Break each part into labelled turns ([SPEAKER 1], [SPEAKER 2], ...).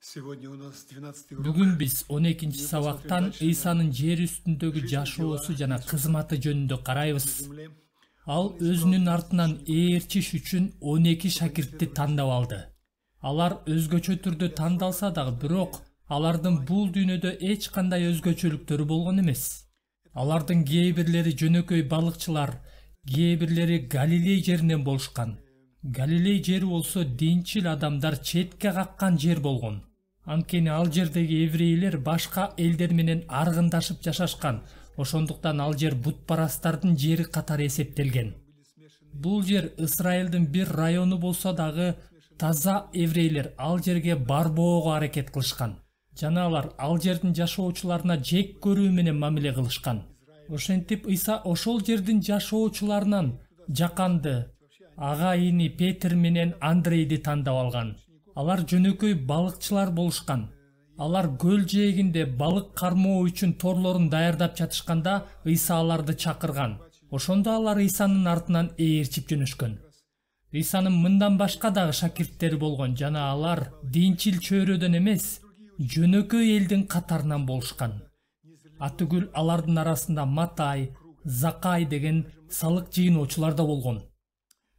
[SPEAKER 1] Сегодня у нас 12 урок.
[SPEAKER 2] Бүгүн биз 12 сабактан Ыйсанын жер үстүндөгү жашоосу жана кызматы жөнүндө карайбыз. Ал өзүнүн артынан ээрчиш үчүн 12 шакиртти тандап алды. Алар өзгөчө түрдө тандалса дагы, бирок алардын бул дүйнөдө эч кандай өзгөчөлүктөрү болгон эмес. Алардын кээ бирлери жөнөкөй балыкчылар, кээ бирлери Галилей жеринен болушкан. Галилей жери болсо динчил адамдар четке каккан жер болгон. Анткени ал жердеги еврейлер башка элдер менен аргындашып жашашкан. Ошондуктан ал жер бутпарастардын жери катары эсептелген. Бул жер Исраилдин бир району болсо дагы таза еврейлер ал жерге барбоого аракет кылышкан. Жана алар ал жердин жашоочуларына жек көрүү менен мамиле кылышкан. Ошентип Ыйса ошол жердин жашоочуларынан Жаканды, ага ини Петр менен Андрейди тандап алган. Алар жөнөкөй балыкчылар болушкан. Алар көл жээгинде балык кармоо үчүн торлорун даярдап жатышканда Ыйса аларды чакырган. Ошондо алар Ыйсанын артынан ээрчип жөнөшкөн. Ыйсанын мындан башка дагы шакирттери болгон жана алар динчил чөйрөдөн эмес, жөнөкөй элдин катарынан болушкан. Атүгүл алардын арасында Матай, Закай деген салык жыйноочулар да болгон.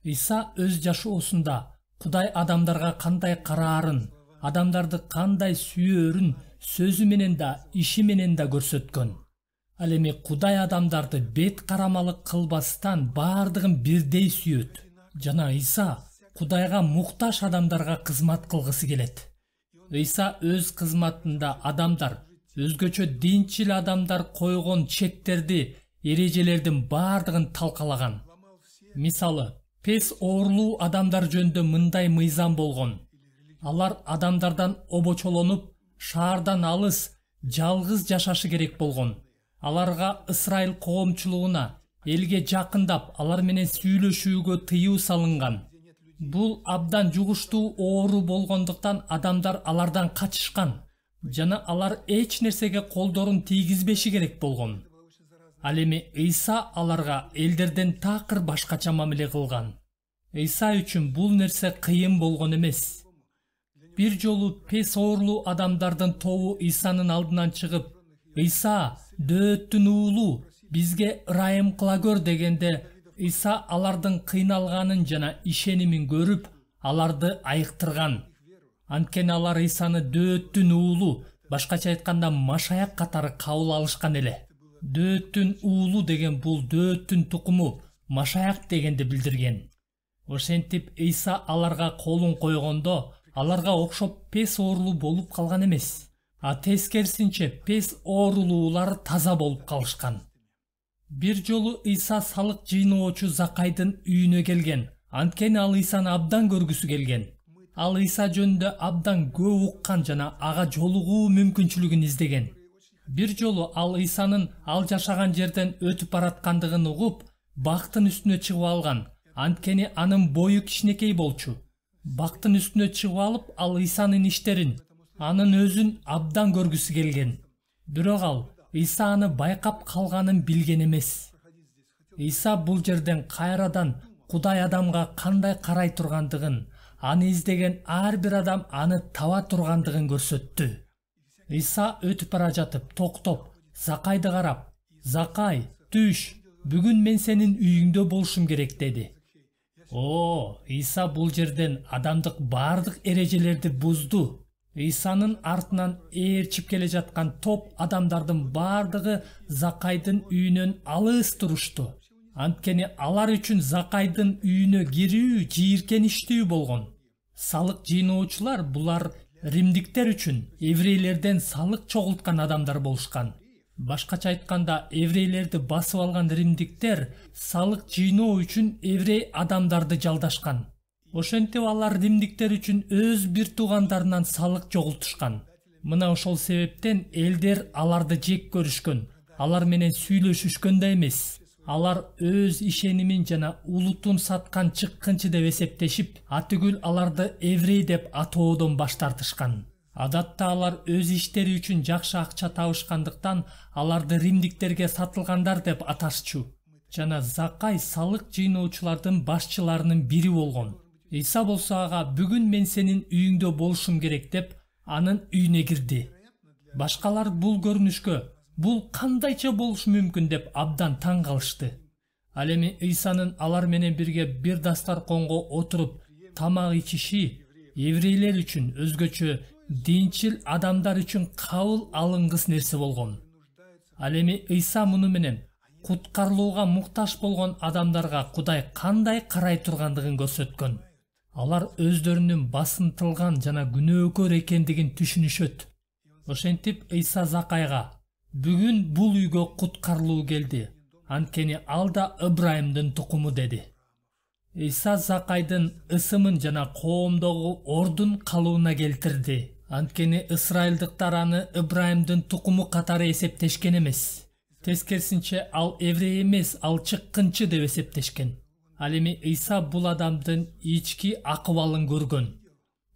[SPEAKER 2] Ыйса өз жашоосунда Кудай адамдарга кандай караарын, адамдарды кандай сүйөөрүн сөзү менен да, иши менен да көрсөткөн. Ал эми Кудай адамдарды бет карамалык кылбастан баардыгын бирдей сүйөт. Жана Ыйса Кудайга муктаж адамдарга кызмат кылгысы келет. Ыйса өз кызматында адамдар, өзгөчө динчил адамдар койгон чектерди, эрежелердин баардыгын талкалаган. Мисалы, пес оорлуу адамдар жөнүндө мындай мыйзам болгон. Алар адамдардан обочолонуп, шаардан алыс, жалгыз жашашы керек болгон. Аларга Исраил коомчулугуна, элге жакындап, алар менен сүйлөшүүгө тыюу салынган. Бул абдан жугуштуу оору болгондуктан адамдар алардан качышкан. Жана алар эч нерсеге колдорун тийгизбеши керек болгон. Ал эми Ыйса аларга элдерден такыр башкача мамиле кылган. Ыйса үчүн бул нерсе кыйын болгон эмес. Бир жолу пес оорлуу адамдардын тобу Ыйсанын алдынан чыгып, "Ыйса, Дөөттүн уулу, бизге ырайым кыла көр" дегенде, Ыйса алардын кыйналганын жана ишенимин көрүп, аларды айыктырган. Анткени алар Ыйсаны Дөөттүн уулу, башкача айтканда Машаяк катары кабыл алышкан эле. Дөөттүн уулу деген бул Дөөттүн тукуму, Машаяк дегенди билдирген. Ошентип Ыйса аларга колун койгондо, аларга окшоп пес оорлуу болуп калган эмес. А тескерисинче пес оорулуулар таза болуп калышкан. Бир жолу Ыйса салык жыйноочу Закайдын үйүнө келген. Анткени ал Ыйсаны абдан көргүсү келген. Ал Ыйса жөнүндө абдан көп уккан жана ага жолугуу мүмкүнчүлүгүн издеген. Бир жолу ал Ыйсанын ал жашаган жерден өтүп бараткандыгын угуп, бактын үстүнө чыгып алган. Анткени анын бою кичинекей болчу. Бактын үстүнө чыгып алып, ал Ыйсанын иштерин, анын өзүн абдан көргүсү келген. Бирок ал Ыйса аны байкап калганын билген эмес. Ыйса бул жерден кайрадан Кудай адамга кандай карай тургандыгын, аны издеген ар бир адам аны таба тургандыгын көрсөттү. Ыйса өтүп бара жатып, токтоп, Закайды карап, "Закай, түш, бүгүн мен сенин үйүңдө болушум керек" деди. Ыйса бул жерден адамдык баардык эрежелерди бузду. Ыйсанын артынан ээрчип келе жаткан топ адамдардын баардыгы Закайдын үйүнөн алыс турушту. Анткени алар үчүн Закайдын үйүнө кирүү жийиркеничтүү болгон. Салык жыйноочулар булар римдиктер үчүн еврейлерден салык чогулткан адамдар болушкан. Башкача айтканда, еврейлерди басып алган римдиктер салык жыйноо үчүн еврей адамдарды жалдашкан. Ошентип алар римдиктер үчүн өз бир туугандарынан салык жогултушкан. Мына ошол себептен элдер аларды жек көрүшкөн, алар менен сүйлөшүшкөн да эмес. Алар өз ишенимин жана улутун саткан чыккынчы деп эсептешип, атүгүл аларды еврей деп атоодон баш тартышкан. Адатта алар өз иштери үчүн жакшы акча табышкандыктан аларды римдиктерге сатылгандар деп аташчу. Жана Закай салык жыйноочулардын башчыларынын бири болгон. Ыйса болсо ага "Бүгүн мен сенин үйүңдө болушум керек" деп анын үйүнө кирди. Башкалар бул көрүнүшкө бул кандайча болушу мүмкүн деп абдан таң калышты. Ал эми Ыйсанын алар менен бирге бир дастарконго отуруп тамак ичиши еврейлер үчүн, өзгөчө динчил адамдар үчүн кабыл алынгыс нерсе болгон. Ал эми Ыйса муну менен куткарылууга муктаж болгон адамдарга Кудай кандай карай тургандыгын көрсөткөн. Алар өздөрүнүн басынтылган жана күнөөкөр экендигин түшүнүшөт. Ошентип Ыйса Закайга: "Бүгүн бул үйгө куткарылуу келди. Анткени ал да Ыбрайымдын тукуму" деди. Ыйса Закайдын ысымын жана коомдогу ордун калыбына келтирди. Анткени ысрайылдыктар аны Ыбрайымдын тукуму катары эсептешкен эмес. Тескерисинче ал еврей эмес, ал чыккынчы деп эсептешкен. Ал эми Ыйса бул адамдын ички акыбалын көргөн.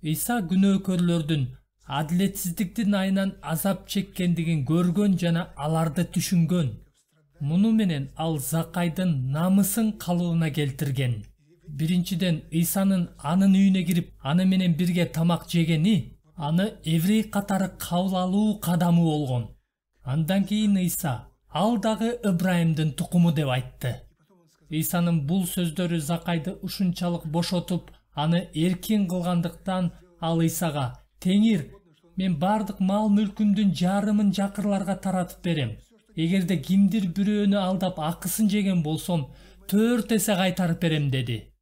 [SPEAKER 2] Ыйса күнөөкөрлөрдүн адилетсиздиктин айынан азап чеккендигин көргөн жана аларды түшүнгөн. Муну менен ал Закайдын намысын калыбына келтирген. Биринчиден, Ыйсанын анын үйүнө кирип, аны менен бирге тамак жегени аны еврей катары кабыл алуу кадамы болгон. Андан кийин Ыйса ал дагы Ыбрайымдын тукуму деп айтты. Ыйсанын бул сөздөрү Закайды ушунчалык бошотуп, аны эркин кылгандыктан ал Ыйсага: "Теңир, мен бардык мал мүлкүмдүн жарымын жакырларга таратып берем. Эгерде кимдир бирөөнү алдап акысын жеген болсом, 4 эсе кайтарып берем" деди.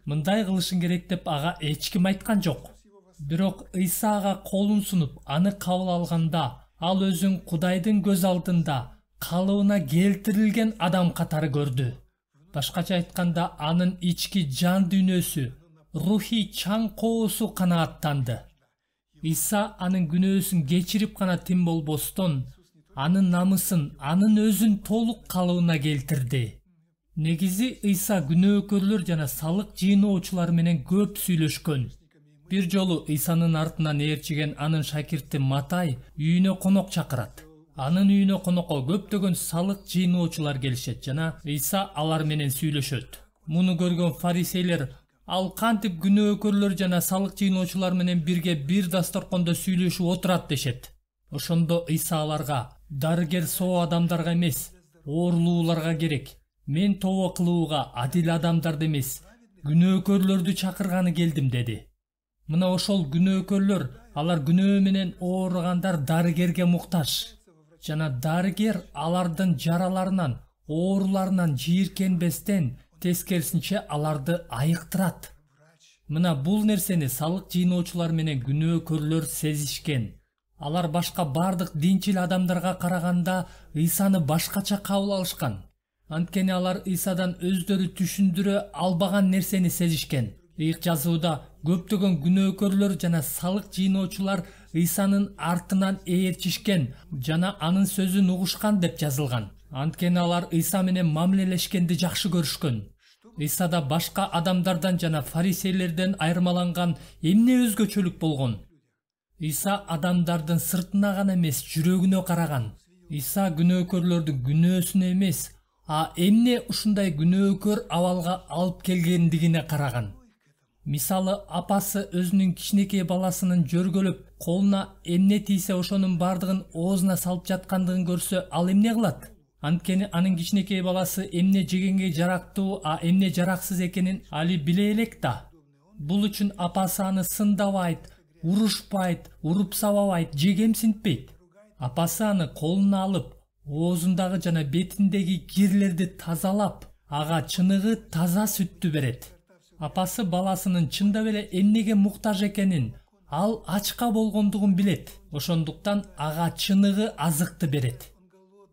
[SPEAKER 2] Мындай кылышың керек деп ага эч ким айткан жок. Бирок Ыйса ага колун сунуп, аны кабыл алганда, ал өзүн Кудайдын көз алдында калыбына келтирилген адам катары көрдү. Башкача айтканда, анын ички жан дүйнөсү, рухий чаңкоосу канааттанды. Ыйса анын күнөөсүн кечирип гана тим болбостон, анын намысын, анын өзүн толук калыбына келтирди. Негизи Ыйса күнөөкөрлөр жана салык жыйноочулар менен көп сүйлөшкөн. Бир жолу Ыйсанын артынан ээрчиген анын шакирти Матай үйүнө конок чакырат. Анын үйүнө конокко көптөгөн салык жыйноочулар келишет жана Ыйса алар менен сүйлөшөт. Муну көргөн фарисейлер: "Ал кантип күнөөкөрлөр жана салык жыйноочулар менен бирге бир дастаркондо сүйлөшүп отурат" дешет. Ошондо Ыйса аларга: "Дарыгер соо адамдарга эмес, оорулууларга керек. Мен тобо кылууга адил адамдарды эмес, күнөөкөрлөрдү чакырганы келдим" деди. Мына ошол күнөөкөрлөр, алар күнөө менен ооругандар дарыгерге муктаж. Жана дарыгер алардын жараларынан, ооруларынан жийиркенбестен, тескерисинче аларды айыктырат. Мына бул нерсени салык жыйноочулар менен күнөөкөрлөр сезишкен. Алар башка бардык динчил адамдарга караганда Ыйсаны башкача кабыл алышкан. Анткени алар Ыйсадан өздөрү түшүндүрө албаган нерсени сезишкен. Ыйык жазууда көптөгөн күнөөкөрлөр жана салык жыйноочулар Ыйсанын артынан ээрчишкен жана анын сөзүн угушкан деп жазылган. Анткени алар Ыйса менен мамилелешкенди жакшы көрүшкөн. Ыйсада башка адамдардан жана фарисейлерден айырмаланган эмне өзгөчөлүк болгон? Ыйса адамдардын сыртына гана эмес, жүрөгүнө караган. Ыйса күнөөкөрлөрдүн күнөөсүнө эмес, эмне ушундай күнөөкөр абалга алып келгендигине караган. Мисалы, апасы өзүнүн кичинекей баласынын жөргөлөп, колуна эмне тийсе ошонун бардыгын оозуна салып жаткандыгын көрсө, ал эмне кылат? Анткени анын кичинекей баласы эмне жегенге жарактуу, эмне жараксыз экенин али биле элек да. Бул үчүн апасы аны сындабайт, урушпайт, уруп сабабайт, жегемсинтпейт. Апасы аны колуна алып, оозундагы жана бетиндеги кирлерди тазалап, ага чыныгы таза сүттү берет. Апасы баласынын чындап эле эмнеге муктаж экенин, ал ачка болгондугун билет. Ошондуктан ага чыныгы азыкты берет.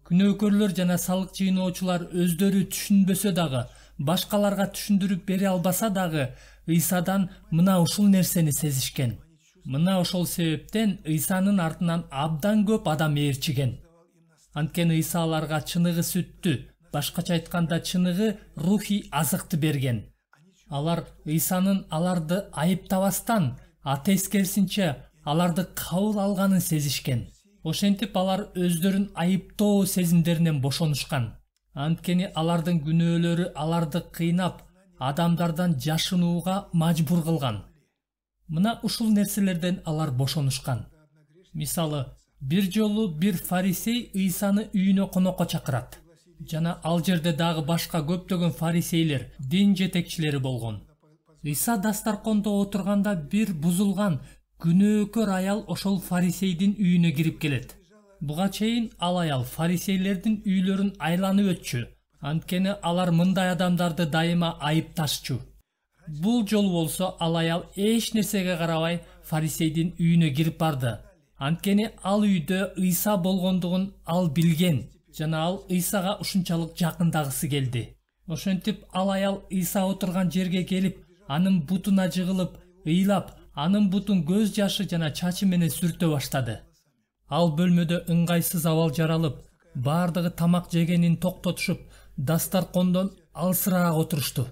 [SPEAKER 2] Күнөөкөрлөр жана салык жыйноочулар өздөрү түшүнбөсө дагы, башкаларга түшүндүрүп бере албаса дагы, Ыйсадан мына ушул нерсени сезишкен. Мына ошол себептен Ыйсанын артынан абдан көп адам ээрчиген. Анткени Ыйса аларга чыныгы сүттү, башкача айтканда чыныгы рухий азыкты берген. Алар Ыйсанын аларды айыптабастан, тескерисинче аларды кабыл алганын сезишкен. Ошентип алар өздөрүн айыптоо сезимдеринен бошонушкан. Анткени алардын күнөөлөрү аларды кыйнап, адамдардан жашынууга мажбур кылган. Мына ушул нерселерден алар бошонушкан. Мисалы, бир жолу бир фарисей Ыйсаны үйүнө конокко чакырат. Жана ал жерде дагы башка көптөгөн фарисейлер, дин жетекчилери болгон. Ыйса дастаркондо отурганда бир бузулган, күнөөкөр аял ошол фарисейдин үйүнө кирип келет. Буга чейин ал аял фарисейлердин үйлөрүн айланып өтчү. Анткени алар мындай адамдарды дайыма айыпташчу. Бул жолу болсо ал аял эч нерсеге карабай фарисейдин үйүнө кирип барды. Анткени ал үйдө Ыйса болгондугун ал билген. Жана ал Ыйсага ушунчалык жакындагысы келди. Ошентип ал аял Ыйса отурган жерге келип, анын бутуна жыгылып, ыйлап, анын бутун көз жашы жана чачы менен сүртө баштады. Ал бөлмөдө ыңгайсыз абал жаралып, бардыгы тамак жегенин токтотушуп, дастаркондон алсыраак отурушту.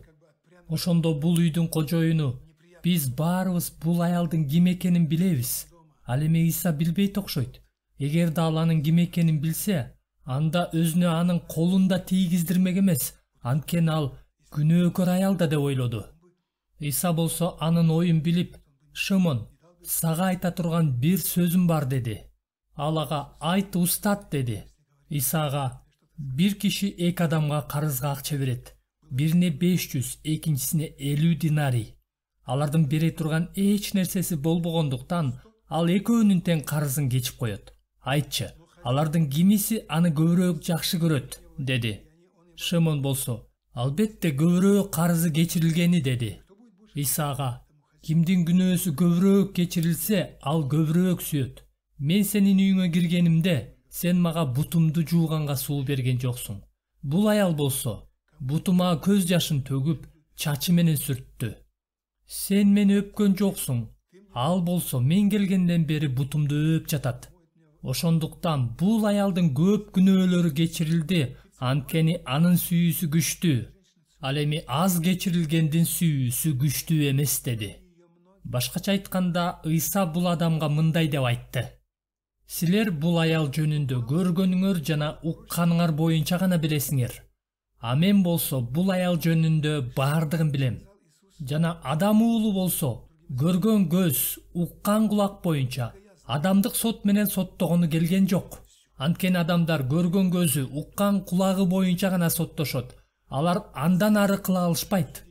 [SPEAKER 2] Ошондо бул үйдүн кожоюну: "Биз баарыбыз бул аялдын ким экенин билебиз. Ал эми Ыйса билбейт окшойт. Эгерде ал анын ким экенин билсе, анда өзүнө анын колун да тийгиздирмек эмес. Анткени ал күнөөкөр аял да" деп ойлоду. Ыйса болсо анын оюн билип: "Шымон, сага айта турган бир сөзүм бар" деди. Ал ага: "Айт, устат" деди. Ыйса ага: "Бир киши эки адамга карызга акча берет. Бирине 500, экинчисине 50 динарий. Алардын бере турган эч нерсеси болбогондуктан ал экөөнүн тең карызын кечип коет. Айтчы, алардын кимиси аны көбүрөөк жакшы көрөт" деди. Шымон болсо: "Албетте көбүрөөк карызы кечирилгени" деди. Ыйса ага: "Кимдин күнөөсү көбүрөөк кечирилсе, ал көбүрөөк сүйөт. Мен сенин үйүңө киргенимде, сен мага бутумду жууганга суу берген жоксуң. Бул аял болсо бутума көз жашын төгүп, чачы менен сүрттү. Сен мени өпкөн жоксуң. Ал болсо мен келгенден бери бутумду өп жатат. Ошондуктан бул аялдын көп күнөөлөрү кечирилди, анткени анын сүйүүсү күчтүү. Ал эми аз кечирилгендин сүйүүсү күчтүү эмес" деди. Башкача айтканда, Ыйса бул адамга мындай деп айтты: "Силер бул аял жөнүндө көргөнүңөр жана укканыңар боюнча гана билесиңер. А мен болсо бул аял жөнүндө бардыгын билем. Жана Адам уулу болсо көргөн көз, уккан кулак боюнча адамдык сот менен соттогону келген жок. Анткени адамдар көргөн көзү, уккан кулагы боюнча гана соттошот. Алар андан ары кыла алышпайт.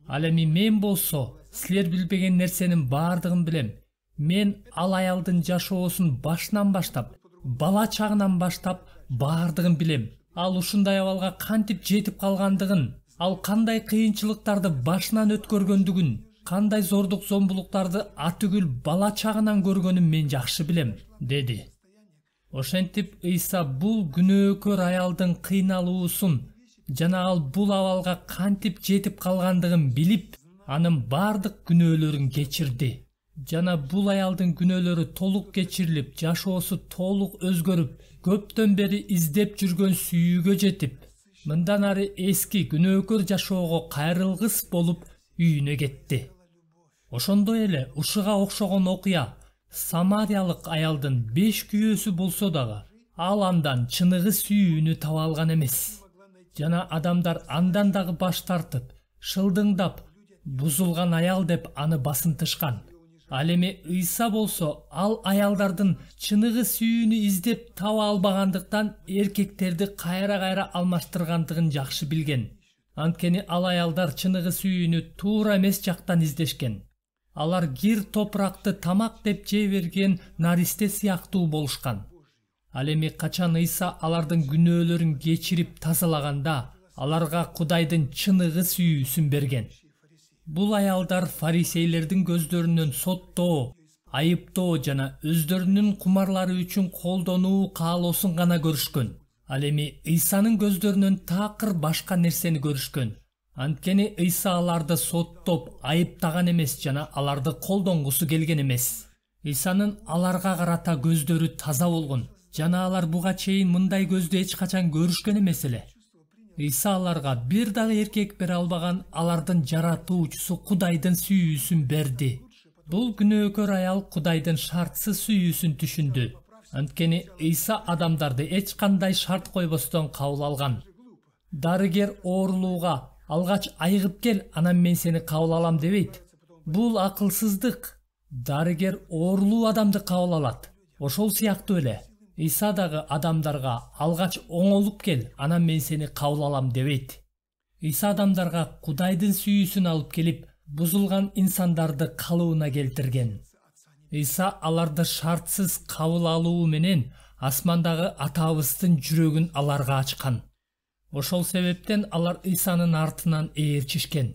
[SPEAKER 2] Ал эми мен болсо силер билбеген нерсенин бардыгын билем. Мен ал аялдын жашоосун башынан баштап, бала чагынан баштап бардыгын билем. Ал ушундай абалга кантип жетип калгандыгын, ал кандай кыйынчылыктарды башынан өткөргөндүгүн, кандай зордук зомбулуктарды атүгүл бала чагынан көргөнүн мен жакшы билем" деди. Ошентип Ыйса бул күнөөкөр аялдын кыйналуусун жана ал бул абалга кантип жетип калгандыгын билип, анын бардык күнөөлөрүн кечирди. Жана бул аялдын күнөөлөрү толук кечирилип, жашоосу толук өзгөрүп, көптөн бери издеп жүргөн сүйүүгө жетип, мындан ары эски күнөөкөр жашоого кайрылгыс болуп үйүнө кетти. Ошондой эле ушуга окшогон окуя Самариялык аялдын 5 күйөөсү болсо дагы, ал андан чыныгы сүйүүнү таба алган эмес. Жана адамдар андан дагы баш тартып, шылдыңдап, бузулган аял деп аны басынтышкан. Ал эми Ыйса болсо ал аялдардын чыныгы сүйүүнү издеп таба албагандыктан эркектерди кайра-кайра алмаштыргандыгын жакшы билген. Анткени ал аялдар чыныгы сүйүүнү туура эмес жактан издешкен. Алар кир топуракты тамак деп жей берген наристе сыяктуу болушкан. Ал эми качан Ыйса алардын күнөөлөрүн кечирип тазалаганда, аларга Кудайдын чыныгы сүйүүсүн берген. Бул аялдар фарисейлердин көздөрүнөн соттоо, айыптоо жана өздөрүнүн кумарлары үчүн колдонуу каалоосун гана көрүшкөн. Ал эми Ыйсанын көздөрүнөн такыр башка нерсени көрүшкөн. Анткени Ыйса аларды соттоп, айыптаган эмес жана аларды колдонгусу келген эмес. Ыйсанын аларга карата көздөрү таза болгон, жана алар буга чейин мындай көздү эч качан көрүшкөн эмес эле. Ыйса аларга бир дагы эркек бере албаган алардын жаратуучусу Кудайдын сүйүүсүн берди. Бул күнөөкөр аял Кудайдын шартсыз сүйүүсүн түшүндү. Анткени Ыйса адамдарды эч кандай шарт койбостон кабыл алган. Дарыгер оорулууга алгач айыгып кел, анан мен сени кабыл алам дебейт. Бул акылсыздык. дарыгер оорулуу адамды кабыл алат. Ошол сыяктуу эле Иса дагы адамдарга алгач оңолуп кел, анан мен сени кабыл алам дебейт. Иса адамдарга Кудайдын сүйүүсүн алып келип, бузулган инсандарды калыбына келтирген. Иса аларды шартсыз кабыл алуу менен асмандагы атабыздын жүрөгүн аларга ачкан. Ошол себептен алар Исанын артынан ээрчишкен.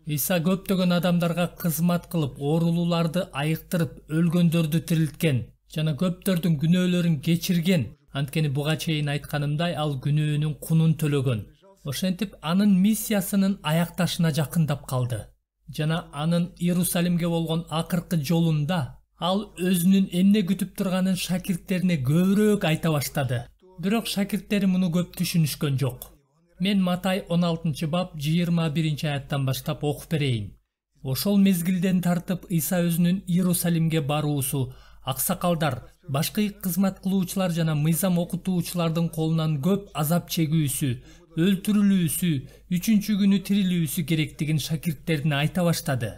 [SPEAKER 2] Иса көптөгөн адамдарга кызмат кылып, оорулууларды айыктырып, өлгөндөрдү тирилткен жана көптөрдүн күнөөлөрүн кечирген. Анткени буга чейин айтканымдай, ал күнөөнүн кунун төлөгөн. Ошентип анын миссиясынын аякташына жакындап калды. Жана анын Иерусалимге болгон акыркы жолунда ал өзүнүн эмне күтүп турганын шакирттерине көбүрөөк айта баштады. Бирок шакирттери муну көп түшүнүшкөн жок. Мен Матай 16-бап 21-аяттан баштап окуп берейин. Ошол мезгилден тартып Иса өзүнүн Иерусалимге баруусу аксакалдар, башкы кызмат кылуучулар жана мыйзам окутуучулардын колунан көп азап чегүүсү, өлтүрүлүүсү, 3-күнү күнү тирилүүсү керектигин шакирттерине айта баштады.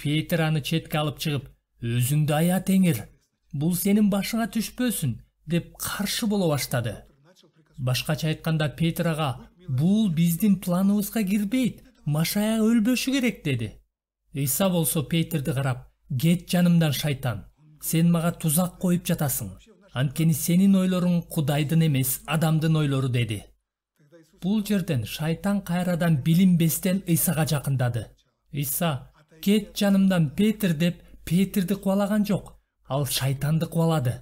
[SPEAKER 2] Петр аны четке алып чыгып, өзүңдү ая теңир, бул сенин башыңа түшпөсүн, деп каршы боло баштады. Башкача айтканда Петр ага, бул биздин планыбызга кирбейт, Машая өлбөшү керек деди. Иса болсо Петрди карап, кет жанымдан шайтан, сен мага тузак коюп жатасың. Анткени сенин ойлоруң Кудайдын эмес, адамдын ойлору деди. Бул жерден шайтан кайрадан билинбестен Исага жакындады. Иса, кет жанымдан Петр деп Петрди кубалаган жок, ал шайтанды кубалады.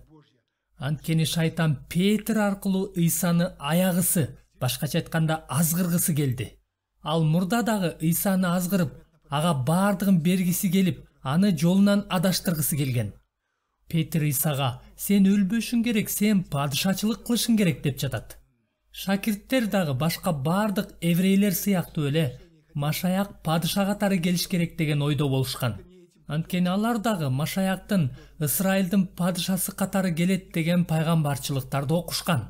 [SPEAKER 2] Анткени шайтан Петр аркылуу Исаны аягысы, башкача айтканда азгыргысы келди. Ал мурда дагы Исаны азгырып, ага бардыгын бергиси келип, аны жолунан адаштыргысы келген. Петр Исага, сен өлбөшүң керек, сен падышачылык кылышың керек деп жатат. Шакирттер дагы башка бардык еврейлер сыяктуу эле Машаяк падыша катары келиш керек деген ойдо болушкан. Анткени алар дагы Машаяктын Исраилдин падышасы катары келет деген пайгамбарчылыктарды окушкан.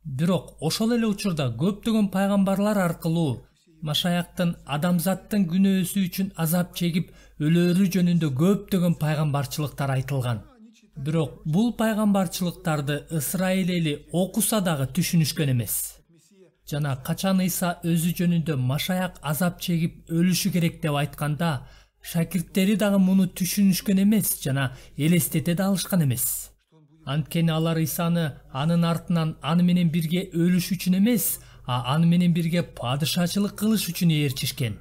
[SPEAKER 2] Бирок ошол эле учурда көптөгөн пайгамбарлар аркылуу Машаяктын адамзаттын күнөөсү үчүн азап чегип өлөрү жөнүндө көптөгөн пайгамбарчылыктар айтылган. Бирок бул пайгамбарчылыктарды Исраил эли окуса дагы түшүнүшкөн эмес. Жана качан Иса өзү жөнүндө Машаяк азап чегип өлүшү керек деп айтканда, шакирттери дагы муну түшүнүшкөн эмес жана элестете да алышкан эмес. Анткени алар Исаны анын артынан аны менен бирге өлүш үчүн эмес, аны менен бирге падышачылык кылыш үчүн ээрчишкен.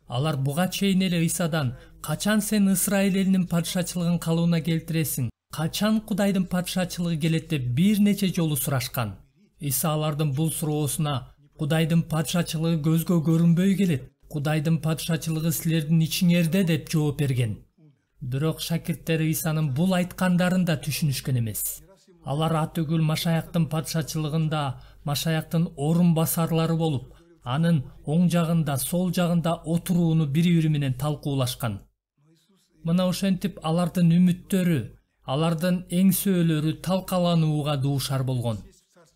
[SPEAKER 2] Алар буга чейин эле Исадан, качан сен Исраил элинин падышачылыгын калыбына келтиресиң, качан Кудайдын падышачылыгы келет деп бир нече жолу сурашкан. Иса алардын бул суроосуна, Кудайдын падышачылыгы көзгө көрүнбөй келет, Кудайдын падышачылыгы силердин ичиңерде деп жооп берген. Бирок шакирттери Исанын бул айткандарын да түшүнүшкөн эмес. Алар атүгүл Машаяктын падышачылыгында Машаяктын орун басарлары болуп, анын оң жагында, сол жагында отурууну бири-бири менен талкуулашкан. Мына ошентип алардын үмүттөрү, алардын эңсөөлөрү талкаланууга дуушар болгон.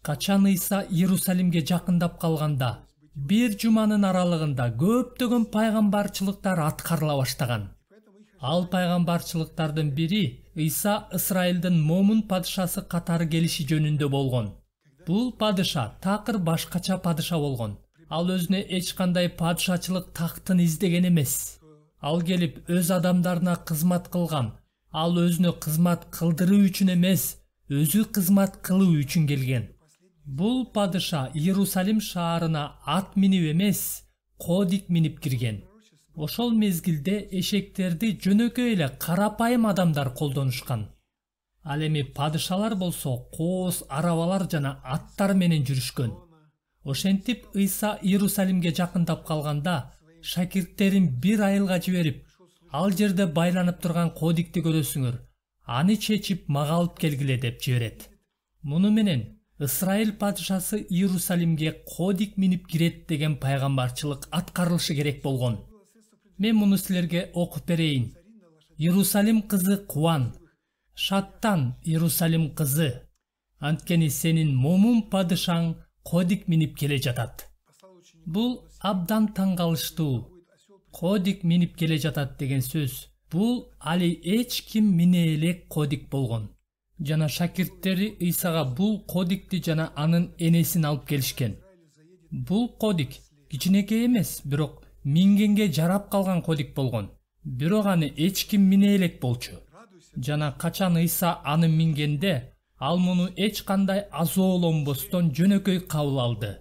[SPEAKER 2] Качан Иса Иерусалимге жакындап калганда, бир жуманын аралыгында көптөгөн пайгамбарчылыктар аткарыла баштаган. Ал пайгамбарчылыктардын бири Иса Исраилдин момун падышасы катары келиши жөнүндө болгон. Бул падыша такыр башкача падыша болгон. Ал өзүнө эч кандай падышачылык тактын издеген эмес. Ал келип өз адамдарына кызмат кылган. Ал өзүнө кызмат кылдыруу үчүн эмес, өзү кызмат кылуу үчүн келген. Бул падыша Иерусалим шаарына ат минип эмес, кодик минип кирген. Ошол мезгилде эшектерди жөнөкөй эле карапайым адамдар колдонушкан. Ал эми падышалар болсо кооз арабалар жана аттар менен жүрүшкөн. Ошентип Иса Иерусалимге жакындап калганда, шакирттерин бир айылга жиберип, ал жерде байланып турган кодикти көрөсүңөр, аны чечип мага алып келгиле деп жиберет. Муну менен Исраил падышасы Иерусалимге кодик минип кирет деген пайгамбарчылык аткарылышы керек болгон. Мен муну силерге окуп берейин. Иерусалим кызы кубан, шаттан Иерусалим кызы, анткени сенин момун падышаң кодик минип келе жатат. Бул абдан таң калыштуу. Кодик минип келе жатат деген сөз бул али эч ким мине элек кодик болгон. Жана шакирттери Ыйсага бул кодикти жана анын энесин алып келишкен. Бул кодик кичинекей эмес, бирок мингенге жарап калган кодик болгон. Бирок аны эч ким мине элек болчу. Жана качан Ыйса аны мингенде, ал муну эч кандай азоолонбостон жөнөкөй кабыл алды.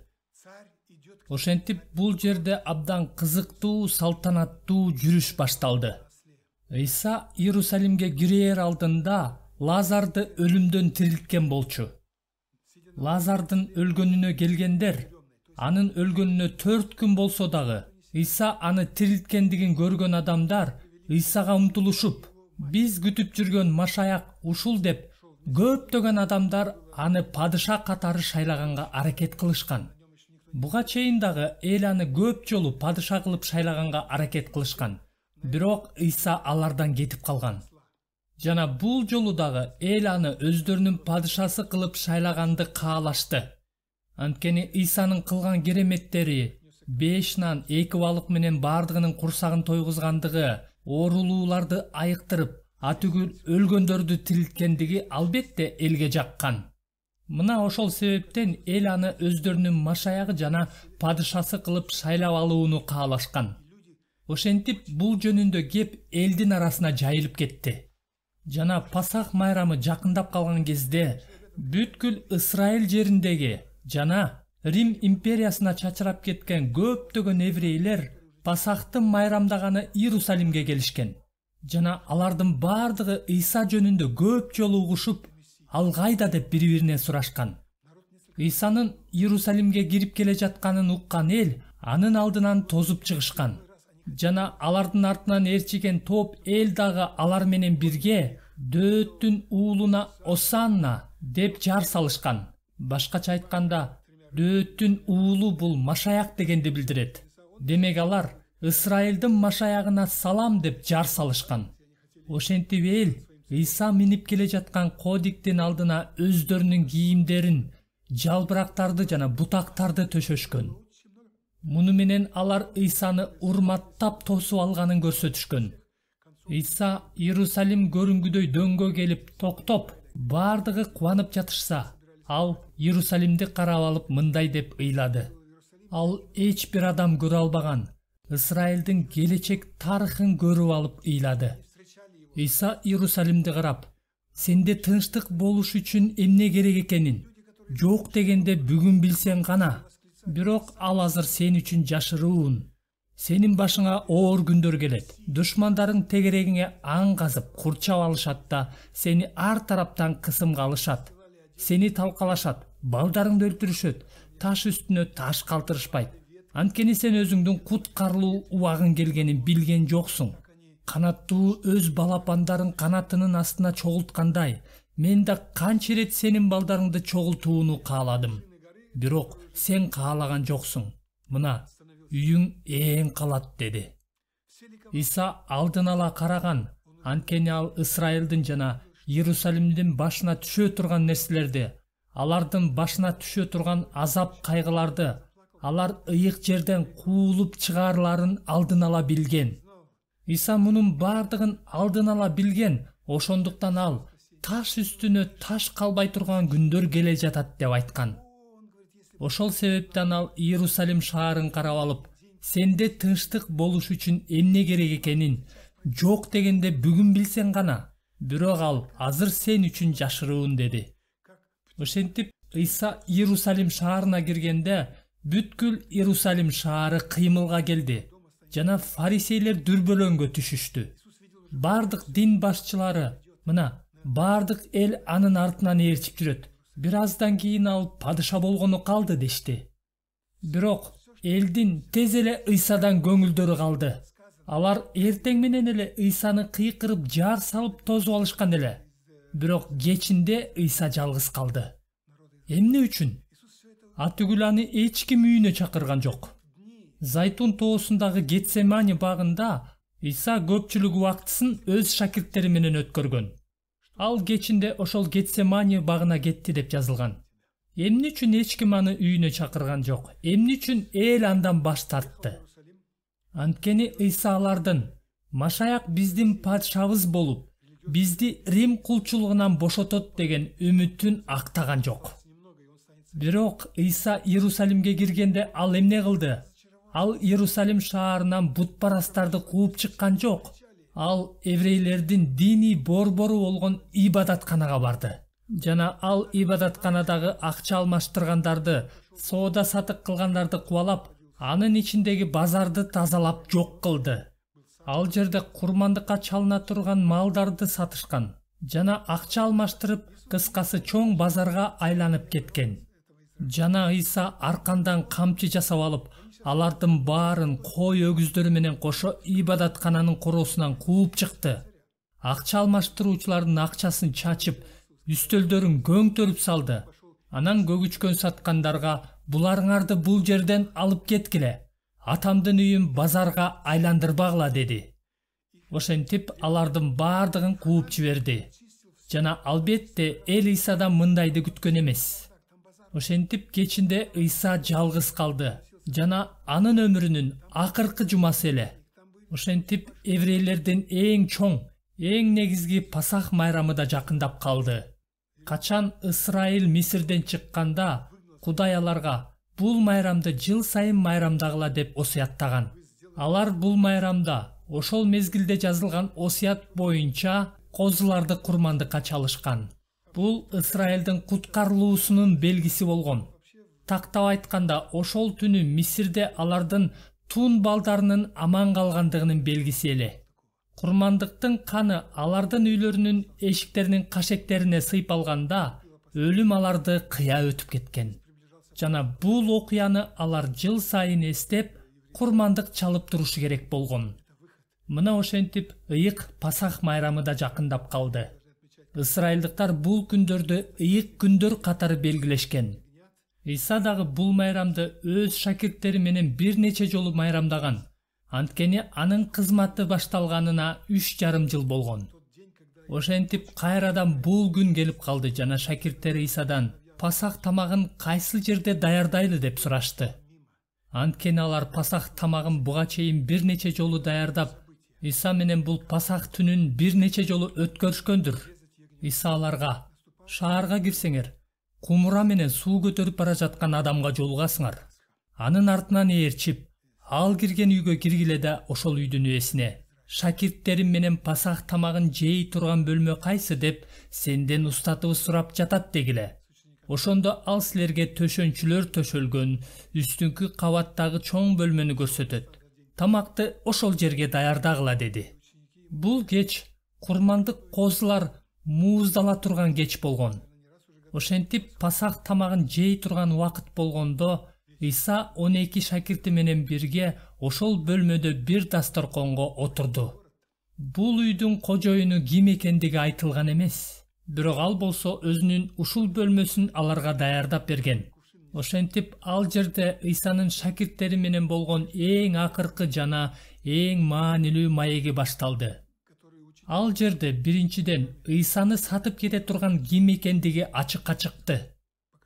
[SPEAKER 2] Ошентип бул жерде абдан кызыктуу, салтанаттуу жүрүш башталды. Ыйса Иерусалимге кирээр алдында Лазарды өлүмдөн тирилткен болчу. Лазардын өлгөнүнө келгендер, анын өлгөнүнө 4 күн болсо дагы, Ыйса аны тирилткендигин көргөн адамдар Ыйсага умтулушуп, биз күтүп жүргөн Машаяк ушул деп, көптөгөн адамдар аны падыша катары шайлаганга аракет кылышкан. Буга чейин дагы эл аны көп жолу падыша кылып шайлаганга аракет кылышкан. Бирок Ыйса алардан кетип калган. Жана бул жолу дагы эл аны өздөрүнүн падышасы кылып шайлаганды каалашты. Анткени Ыйсанын кылган кереметтери, 5 нан 2 балык менен бардыгынын курсагын тойгузгандыгы, оорулууларды айыктырып, атүгүл өлгөндөрдү тирилткендиги албетте элге жаккан. Мына ошол себептен эл аны өздөрүнүн машаягы жана падышасы кылып шайлап алууну каалашкан. Ошентип бул жөнүндө кеп элдин арасына жайылып кетти. Жана Пасах майрамы жакындап калган кезде бүткүл Исраил жериндеги жана Рим империясына чачырап кеткен көптөгөн еврейлер Пасахты майрамдаганы Иерусалимге келишкен. Жана алардын бардыгы Ыйса жөнүндө көп жолу угушуп, ал кайда деп бири-бирине сурашкан. Ыйсанын Иерусалимге кирип келе жатканын уккан эл анын алдынан тозуп чыгышкан. Жана алардын артынан ээрчиген топ эл дагы алар менен бирге Дөөттүн уулуна Осанна деп жар салышкан. Башкача айтканда, Дөөттүн уулу бул Машаяк дегенди билдирет. Демек алар Исраилдин Машаягына салам деп жар салышкан. Ошентип эл Ыйса минип келе жаткан кодиктин алдына өздөрүнүн кийимдерин, жалбырактарды жана бутактарды төшөшкөн. Муну менен алар Ыйсаны урматтап тосуп алганын көрсөтүшкөн. Ыйса Иерусалим көрүнгүдөй дөңгө келип токтоп, бардыгы кубанып жатышса, ал Иерусалимди карап алып мындай деп ыйлады. Ал эч бир адам көрө албаган Исраилдин келечек тарыхын көрүп алып ыйлады. Ыйса Иерусалимди карап, сенде тынчтык болуш үчүн эмне керек экенин, жок дегенде бүгүн билсең гана. Бирок ал азыр сен үчүн жашыруун. Сенин башыңа оор күндөр келет. Душмандарың тегерегиңе аң казып, курчап алышат да, сени ар тараптан кысымга алышат. Сени талкалашат, балдарыңды өлтүрүшөт, таш үстүнө таш калтырышпайт. Анткени сен өзүңдүн куткарылуу убагың келгенин билген жоксуң. Канаттуу өз балапандарын канатынын астына чогулткандай, мен да канча ирет сенин балдарыңды чогултууну кааладым. Бирок сен каалаган жоксуң. Мына үйүң ээн калат деди. Ыйса алдын ала караган, анткени ал Исраилдин жана Иерусалимдин башына түшө турган нерселерди, алардын башына түшө турган азап кайгыларды, алар ыйык жерден куулуп чыгарыларын алдын ала билген. Ыйса мунун бардыгын алдын ала билген, ошондуктан ал таш үстүнө таш калбай турган күндөр келе жатат деп айткан. Ошол себептен ал Иерусалим шаарын карап алып, сенде тынчтык болуш үчүн эмне керек экенин, жок дегенде бүгүн билсең гана, бирок ал азыр сен үчүн жашыруун деди. Ошентип Ыйса Иерусалим шаарына киргенде, бүткүл Иерусалим шаары кыймылга келди, жана фарисейлер дүрбөлөңгө түшүштү. Бардык дин башчылары, мына, бардык эл анын артынан ээрчип жүрөт. Бир аздан кийин ал падыша болгону калды дешти. Бирок элдин тез эле Ыйсадан көңүлдөрү калды. Алар эртең менен эле Ыйсаны кыйкырып жар салып тосуп алышкан эле. Бирок кечинде Ыйса жалгыз калды. Эмне үчүн? Атүгүл аны эч ким үйүнө чакырган жок. Зайтун тоосундагы Гетсемани багында Ыйса көпчүлүк убактысын өз шакирттери менен өткөргөн. Ал кечинде ошол Гетсемани багына кетти деп жазылган. Эмне үчүн эч ким аны үйүнө чакырган жок? Эмне үчүн эл андан баш тартты? Анткени Ыйса алардын Машаяк биздин падшабыз болуп, бизди Рим кулчулугунан бошотот деген үмүтүн актаган жок. Бирок Ыйса Иерусалимге киргенде ал эмне кылды? Ал Иерусалим шаарынан бутпарастарды кууп чыккан жок. Ал еврейлердин диний борбору болгон ибадатканага барды. Жана ал ибадатканадагы акча алмаштыргандарды, соода сатык кылгандарды кубалап, анын ичиндеги базарды тазалап жок кылды. Ал жерде курмандыкка чалына турган малдарды сатышкан жана акча алмаштырып, кыскасы чоң базарга айланып кеткен. Жана Ыйса аркандан камчы жасап алып, алардын баарын кой өгүздөрү менен кошо ибадаткананын короосунан кууп чыкты. Акча алмаштыруучулардын акчасын чачып, үстөлдөрүн көңтөрүп салды. Анан көгүчкөн саткандарга, буларыңарды бул жерден алып кеткиле. Атамдын үйүн базарга айландырбагыла деди. Ошентип алардын баардыгын кууп жиберди. Жана албетте эл Ыйсадан мындайды күткөн эмес. Ошентип кечинде Ыйса жалгыз калды. Жана анын өмүрүнүн акыркы жумасы эле. Ошентип еврейлердин эң чоң, эң негизги Пасах майрамы да жакындап калды. Качан Ысрайыл Мисирден чыкканда, Кудай аларга бул майрамды жыл сайын майрамдагыла деп осуяттаган. Алар бул майрамда ошол мезгилде жазылган осуят боюнча козуларды курмандыкка чалышкан. Бул Ысрайылдын куткарылуусунун белгиси болгон. Тактап айтканда, ошол түнү Мисирде алардын тун балдарынын аман калгандыгынын белгиси эле. Курмандыктын каны алардын үйлөрүнүн эшиктеринин кашектерине сыйып алганда, өлүм аларды кыя өтүп кеткен. Жана бул окуяны алар жыл сайын эстеп, курмандык чалып турушу керек болгон. Мына ошентип ыйык Пасах майрамы да жакындап калды. Ысрайылдыктар бул күндөрдү ыйык күндөр катары белгилешкен. Ыйса дагы бул майрамды өз шакирттери менен бир нече жолу майрамдаган. Анткени анын кызматы башталганына 3,5 жыл болгон. Ошентип кайрадан бул күн келип калды жана шакирттери Ыйсадан Пасах тамагын кайсыл жерде даярдайлы деп сурашты. Анткени алар Пасах тамагын буга чейин бир нече жолу даярдап, Ыйса менен бул Пасах түнүн бир нече жолу өткөрүшкөндүр. Ыйса аларга: "Шаарга кирсеңер, кумура менен суу көтөрүп бара жаткан адамга жолугасыңар. Анын артынан ээрчип, ал кирген үйгө киргиле да ошол үйдүн ээсине: шакирттерим менен Пасах тамагын жей турган бөлмө кайсы деп сенден устатыбыз сурап жатат дегиле. Ошондо ал силерге төшөнчүлөр төшөлгөн үстүңкү кабаттагы чоң бөлмөнү көрсөтөт. Тамакты ошол жерге даярдагыла" деди. Бул кеч курмандык козулар мууздала турган кеч болгон. Ошентип Пасах тамагын жей турган убакыт болгондо, Ыйса 12 шакирти менен бирге ошол бөлмөдө бир дасторконго отурду. Бул үйдүн кожоюну ким экендиги айтылган эмес. Бирок ал болсо өзүнүн ушул бөлмөсүн аларга даярдап берген. Ошентип ал жерде Ыйсанын шакирттери менен болгон эң акыркы жана эң маанилүү маеги башталды. Ал жерде биринчиден Ыйсаны сатып кете турган ким экендиги ачыкка чыкты.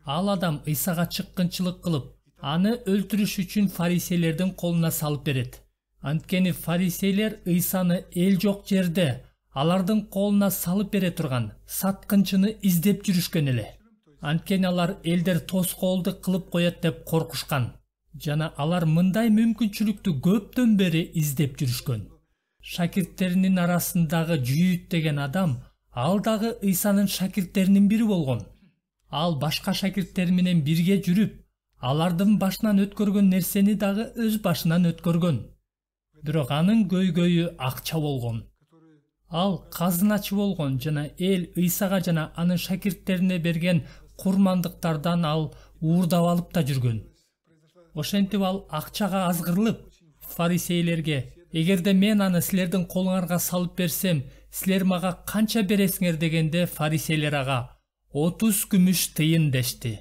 [SPEAKER 2] Ал адам Ыйсага чыккынчылык кылып, аны өлтүрүш үчүн фарисейлердин колуна салып берет. Анткени фарисейлер Ыйсаны эл жок жерде алардын колуна салып бере турган саткынчыны издеп жүрүшкөн эле. Анткени алар элдер тоскоолдук кылып коет деп коркушкан. Жана алар мындай мүмкүнчүлүктү көптөн бери издеп жүрүшкөн. Шакирттеринин арасындагы Жүйүт деген адам, ал дагы Ыйсанын шакирттеринин бири болгон. Ал башка шакирттери менен бирге жүрүп, алардын башынан өткөргөн нерсени дагы өз башынан өткөргөн. Бирок анын көйгөйү акча болгон. Ал казыначы болгон жана эл Ыйсага жана анын шакирттерине берген курмандыктардан ал уурдап алып да жүргөн. Ошентип ал акчага азгырылып, фарисейлерге: "Эгерде мен аны силердин колуңарга салып берсем, силер мага канча бересиңер?" дегенде фарисейлер ага 30 күмүш тыйын дешти.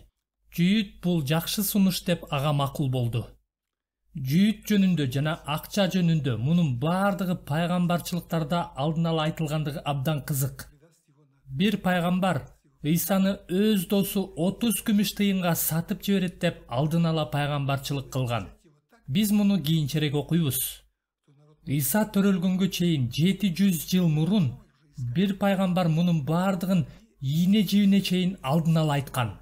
[SPEAKER 2] Жүйүт бул жакшы сунуш деп ага макул болду. Жүйүт жөнүндө жана акча жөнүндө мунун баардыгы пайгамбарчылыктарда алдын ала айтылгандыгы абдан кызык. Бир пайгамбар Ыйсаны өз досу 30 күмүш тыйынга сатып жиберет деп алдын ала пайгамбарчылык кылган. Биз муну кийинчерээк окуйбуз. Ыйса төрөлгөнгө чейин 700 жыл мурун бир пайгамбар мунун бардыгын ийне жибине чейин алдын ала айткан.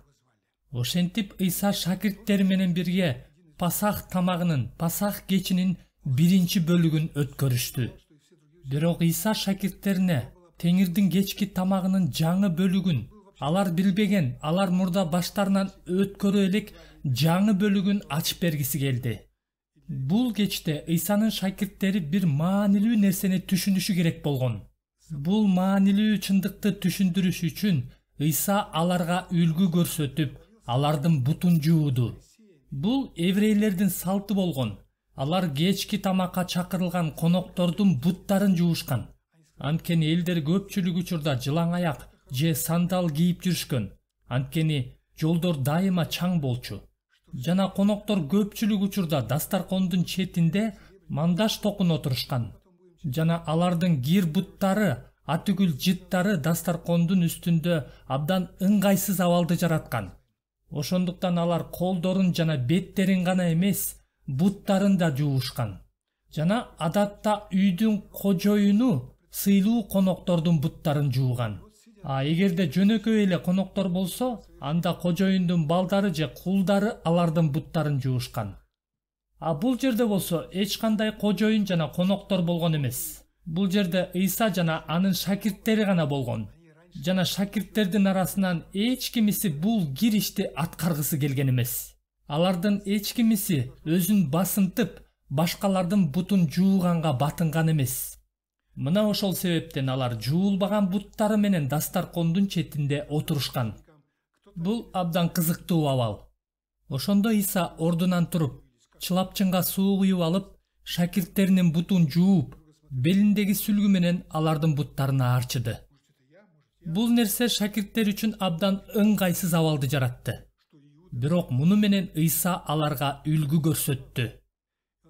[SPEAKER 2] Ошентип Ыйса шакирттери менен бирге Пасах тамагынын, Пасах кечинин биринчи бөлүгүн өткөрүштү. Бирок Ыйса шакирттерине Теңирдин кечки тамагынын жаңы бөлүгүн алар билбеген, алар мурда баштарынан өткөрө элек жаңы бөлүгүн ачып бергиси келди. Бул кечте Ыйсанын шакирттери бир маанилүү нерсени түшүнүшү керек болгон. Бул маанилүү чындыкты түшүндүрүш үчүн Ыйса аларга үлгү көрсөтүп, алардын бутун жууду. Бул еврейлердин салты болгон. Алар кечки тамакка чакырылган коноктордун буттарын жуушкан. Анткени элдер көпчүлүк учурда жылаң аяк же сандал кийип жүрүшкөн. Анткени жолдор дайыма чаң болчу. Жана коноктор көпчүлүк учурда дастаркондун четинде мандаш токун отурушкан. Жана алардын кир буттары, атүгүл жыттары дастаркондун үстүндө абдан ыңгайсыз абалды жараткан. Ошондуктан алар колдорун жана беттерин гана эмес, буттарын да жуушкан. Жана адатта үйдүн кожоюну сыйлуу коноктордун буттарын жууган. А эгерде жөнөкөй эле коноктор болсо, анда кожоюндун балдары же кулдары алардын буттарын жуушкан. А бул жерде болсо эч кандай кожоюн жана коноктор болгон эмес. Бул жерде Ыйса жана анын шакирттери гана болгон. Жана шакирттердин арасынан эч кимиси бул кир ишти аткаргысы келген эмес. Алардын эч кимиси өзүн басынтып, башкалардын бутун жууганга батынган эмес. Мына ошол себептен алар жуулбаган буттары менен дастаркондун четинде отурушкан. Бул абдан кызыктуу абал. Ошондо Ыйса ордунан туруп, чылапчынга суу куюп алып, шакирттеринин бутун жууп, белиндеги сүлгү менен алардын буттарына арчыды. Бул нерсе шакирттер үчүн абдан ыңгайсыз абалды жаратты. Бирок муну менен Ыйса аларга үлгү көрсөттү.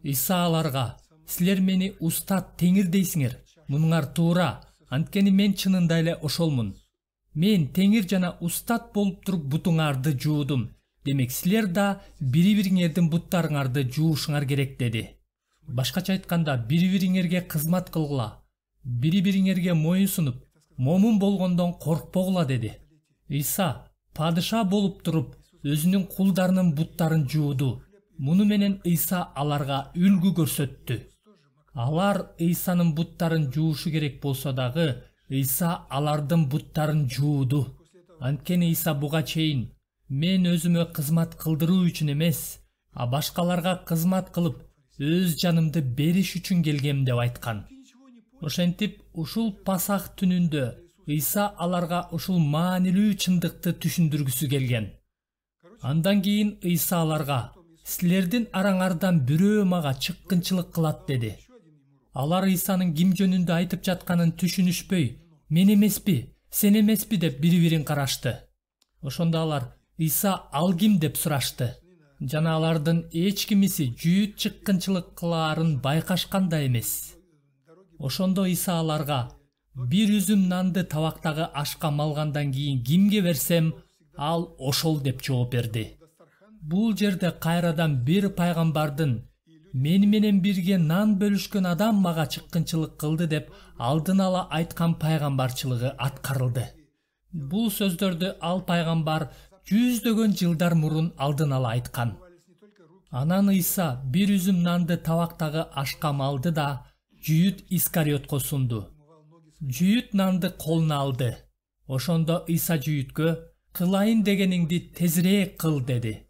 [SPEAKER 2] Ыйса аларга: "Силер мени устат, Теңир дейсиңер. Мунуңар туура, анткени мен чынында эле ошолмун. Мен Теңир жана устат болуп туруп бутуңарды жуудум. Демек силер да бири-бириңердин буттарыңарды жуушуңар керек" деди. Башкача айтканда, бири-бириңерге кызмат кылгыла, бири-бириңерге моюн сунуп, момун болгондон коркпогула деди. Ыйса падыша болуп туруп өзүнүн кулдарынын буттарын жууду. Муну менен Ыйса аларга үлгү көрсөттү. Алар Ыйсанын буттарын жуушу керек болсо дагы, Ыйса алардын буттарын жууду. Анткени Ыйса буга чейин: "Мен өзүмө кызмат кылдыруу үчүн эмес, а башкаларга кызмат кылып, өз жанымды бериш үчүн келгем" деп айткан. Ошентип, ушул Пасах түнүндө Ыйса аларга ушул маанилүү чындыкты түшүндүргүсү келген. Андан кийин Ыйса аларга: "Силердин араңардан бирөө мага чыккынчылык кылат" деди. Алар Ыйсанын ким жөнүндө айтып жатканын түшүнүшпөй, "Мен эмеспи, сен эмеспи" деп бири-бирин карашты. Ошондо алар: "Ыйса ал ким?" деп сурашты. Жана алардын эч кимиси жүйүт чыккынчылык кылаарын байкашкан да эмес. Ошондо Ыйса аларга: "Бир үзүм нанды табактагы ашка малгандан кийин кимге берсем, ал ошол" деп жооп берди. Бул жерде кайрадан бир пайгамбардын "Мени менен бирге нан бөлүшкөн адам мага чыккынчылык кылды" деп алдын ала айткан пайгамбарчылыгы аткарылды. Бул сөздөрдү ал пайгамбар жүздөгөн жылдар мурун алдын ала айткан. Анан Ыйса бир үзүм нанды табактагы ашка малды да Жүйүт Искариотко сунду. Жүйүт нанды колуна алды. Ошондо Ыйса жүйүткө: "Кылайын дегениңди тезирээк кыл" деди.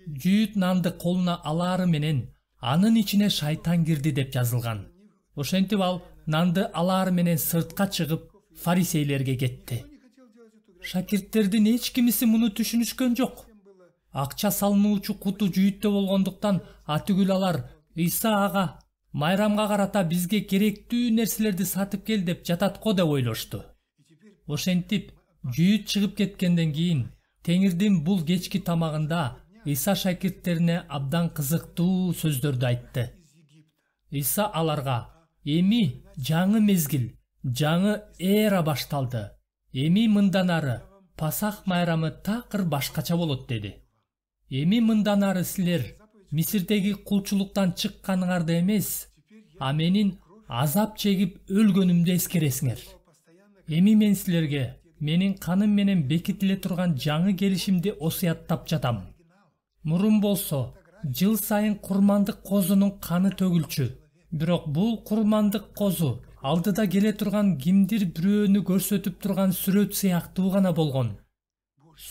[SPEAKER 2] Жүйүт нанды колуна алаары менен анын ичине шайтан кирди деп жазылган. Ошентип ал нанды алаары менен сыртка чыгып фарисейлерге кетти. Шакирттердин эч кимиси муну түшүнүшкөн жок. Акча салынуучу куту жүйүттө болгондуктан атүгүл алар: "Ыйса ага, майрамга карата бизге керектүү нерселерди сатып кел" деп жататко деп ойлошту. Ошентип, жүйүт чыгып кеткенден кийин Теңирдин бул кечки тамагында Ыйса шакирттерине абдан кызыктуу сөздөрдү айтты. Ыйса аларга: "Эми жаңы мезгил, жаңы эра башталды. Эми мындан ары Пасах майрамы такыр башкача болот" деди. Эми мындан ары силер Мисирдеги кулчулуктан чыкканыңарды эмес, менин азап чегип өлгөнүмдү эскересиңер. Эми мен силерге менин каным менен бекитиле турган жаңы келишимди осуяттап жатам. Мурун болсо жыл сайын курмандык козунун каны төгүлчү. Бирок бул курмандык козу алдыда келе турган кимдир бирөөнү көрсөтүп турган сүрөт сыяктуу гана болгон.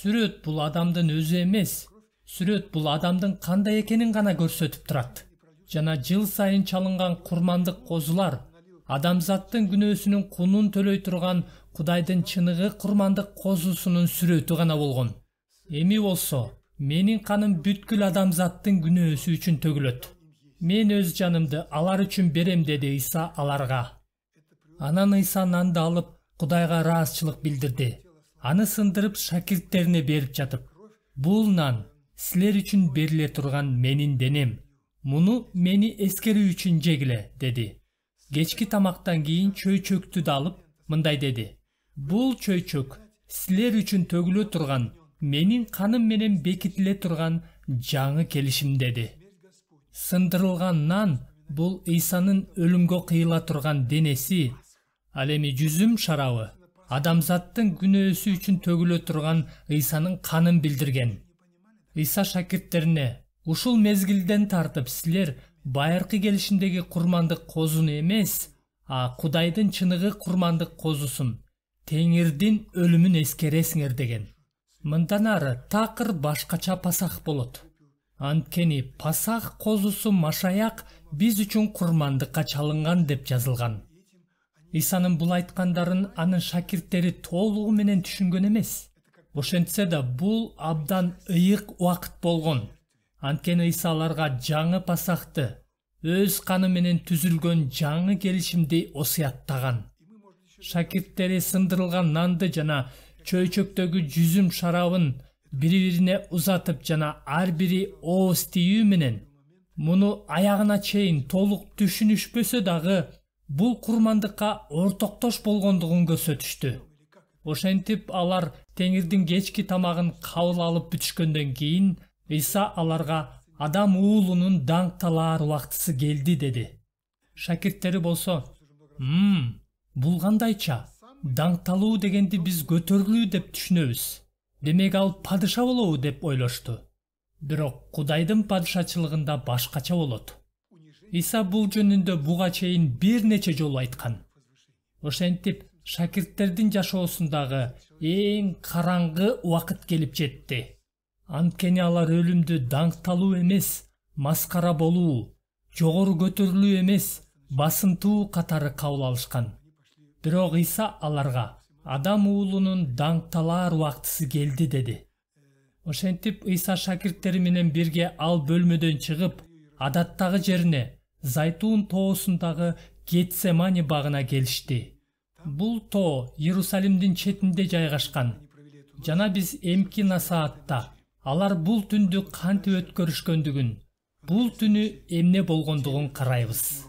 [SPEAKER 2] Сүрөт бул адамдын өзү эмес. Сүрөт бул адамдын кандай экенин гана көрсөтүп турат. Жана жыл сайын чалынган курмандык козулар адамзаттын күнөөсүнүн кунун төлөй турган Кудайдын чыныгы курмандык козусунун сүрөтү гана болгон. Эми болсо менин каным бүткүл адамзаттын күнөөсү үчүн төгүлөт. Мен өз жанымды алар үчүн берем, деди Иса аларга. Анан Иса нанды алып Кудайга ыраазычылык билдирди. Аны сындырып шакирттерине берип жатып: "Бул нан силер үчүн бериле турган менин денем. Муну мени эскерүү үчүн жегиле", деди. Кечки тамактан кийин чөйчөктү да алып мындай деди: "Бул чөйчөк силер үчүн төгүлө турган менин каным менен бекитиле турган жаңы келишим", деди. Сындырылган нан бул Исанын өлүмгө кыйыла турган денеси, ал эми жүзүм шарабы адамзаттын күнөөсү үчүн төгүлө турган Исанын канын билдирген. Иса шакирттерине: "Ушул мезгилден тартып силер байыркы келишимдеги курмандык козуну эмес, Кудайдын чыныгы курмандык козусун, Теңирдин өлүмүн эскересиңер", деген. Мындан ары такыр башкача Пасах болот. Анткени Пасах козусу Машаяк биз үчүн курмандыкка чалынган деп жазылган. Исанын бул айткандарын анын шакирттери толугу менен түшүнгөн эмес. Ошентсе да бул абдан ыйык убакыт болгон. Анткени Иса аларга жаңы Пасахты, өз каны менен түзүлгөн жаңы келишимди осуяттаган. Шакирттери сындырылган нанды жана чөйчөктөгү жүзүм шарабын бири-бирине узатып жана ар бири ооз тийүү менен муну аягына чейин толук түшүнүшпөсө дагы бул курмандыкка ортоктош болгондугун көрсөтүштү. Ошентип алар Теңирдин кечки тамагын кабыл алып бүтүшкөндөн кийин Иса аларга адам уулунун даңкталаар убактысы келди, деди. Шакирттери болсо: "Бул кандайча? Даңкталуу дегенди биз көтөрүлүү деп түшүнөбүз. Демек ал падыша болобу?" деп ойлошту. Бирок Кудайдын падышачылыгында башкача болот. Иса бул жөнүндө буга чейин бир нече жолу айткан. Ошентип шакирттердин жашоосундагы эң караңгы убакыт келип жетти. Анткени алар өлүмдү даңкталуу эмес, маскара болуу, жогору көтөрүлүү эмес, басынтуу катары кабыл алышкан. Бирок Иса аларга адам уулунун даңкталаар убактысы келди, деди. Ошентип Иса шакирттери менен бирге ал бөлмөдөн чыгып, адаттагы жерине, Зайтун тоосундагы Гетсемани багына келишти. Бул тоо Иерусалимдин четинде жайгашкан. Жана биз эмки насаатта алар бул түндү кантип өткөрүшкөндүгүн, бул түнү эмне болгондугун карайбыз.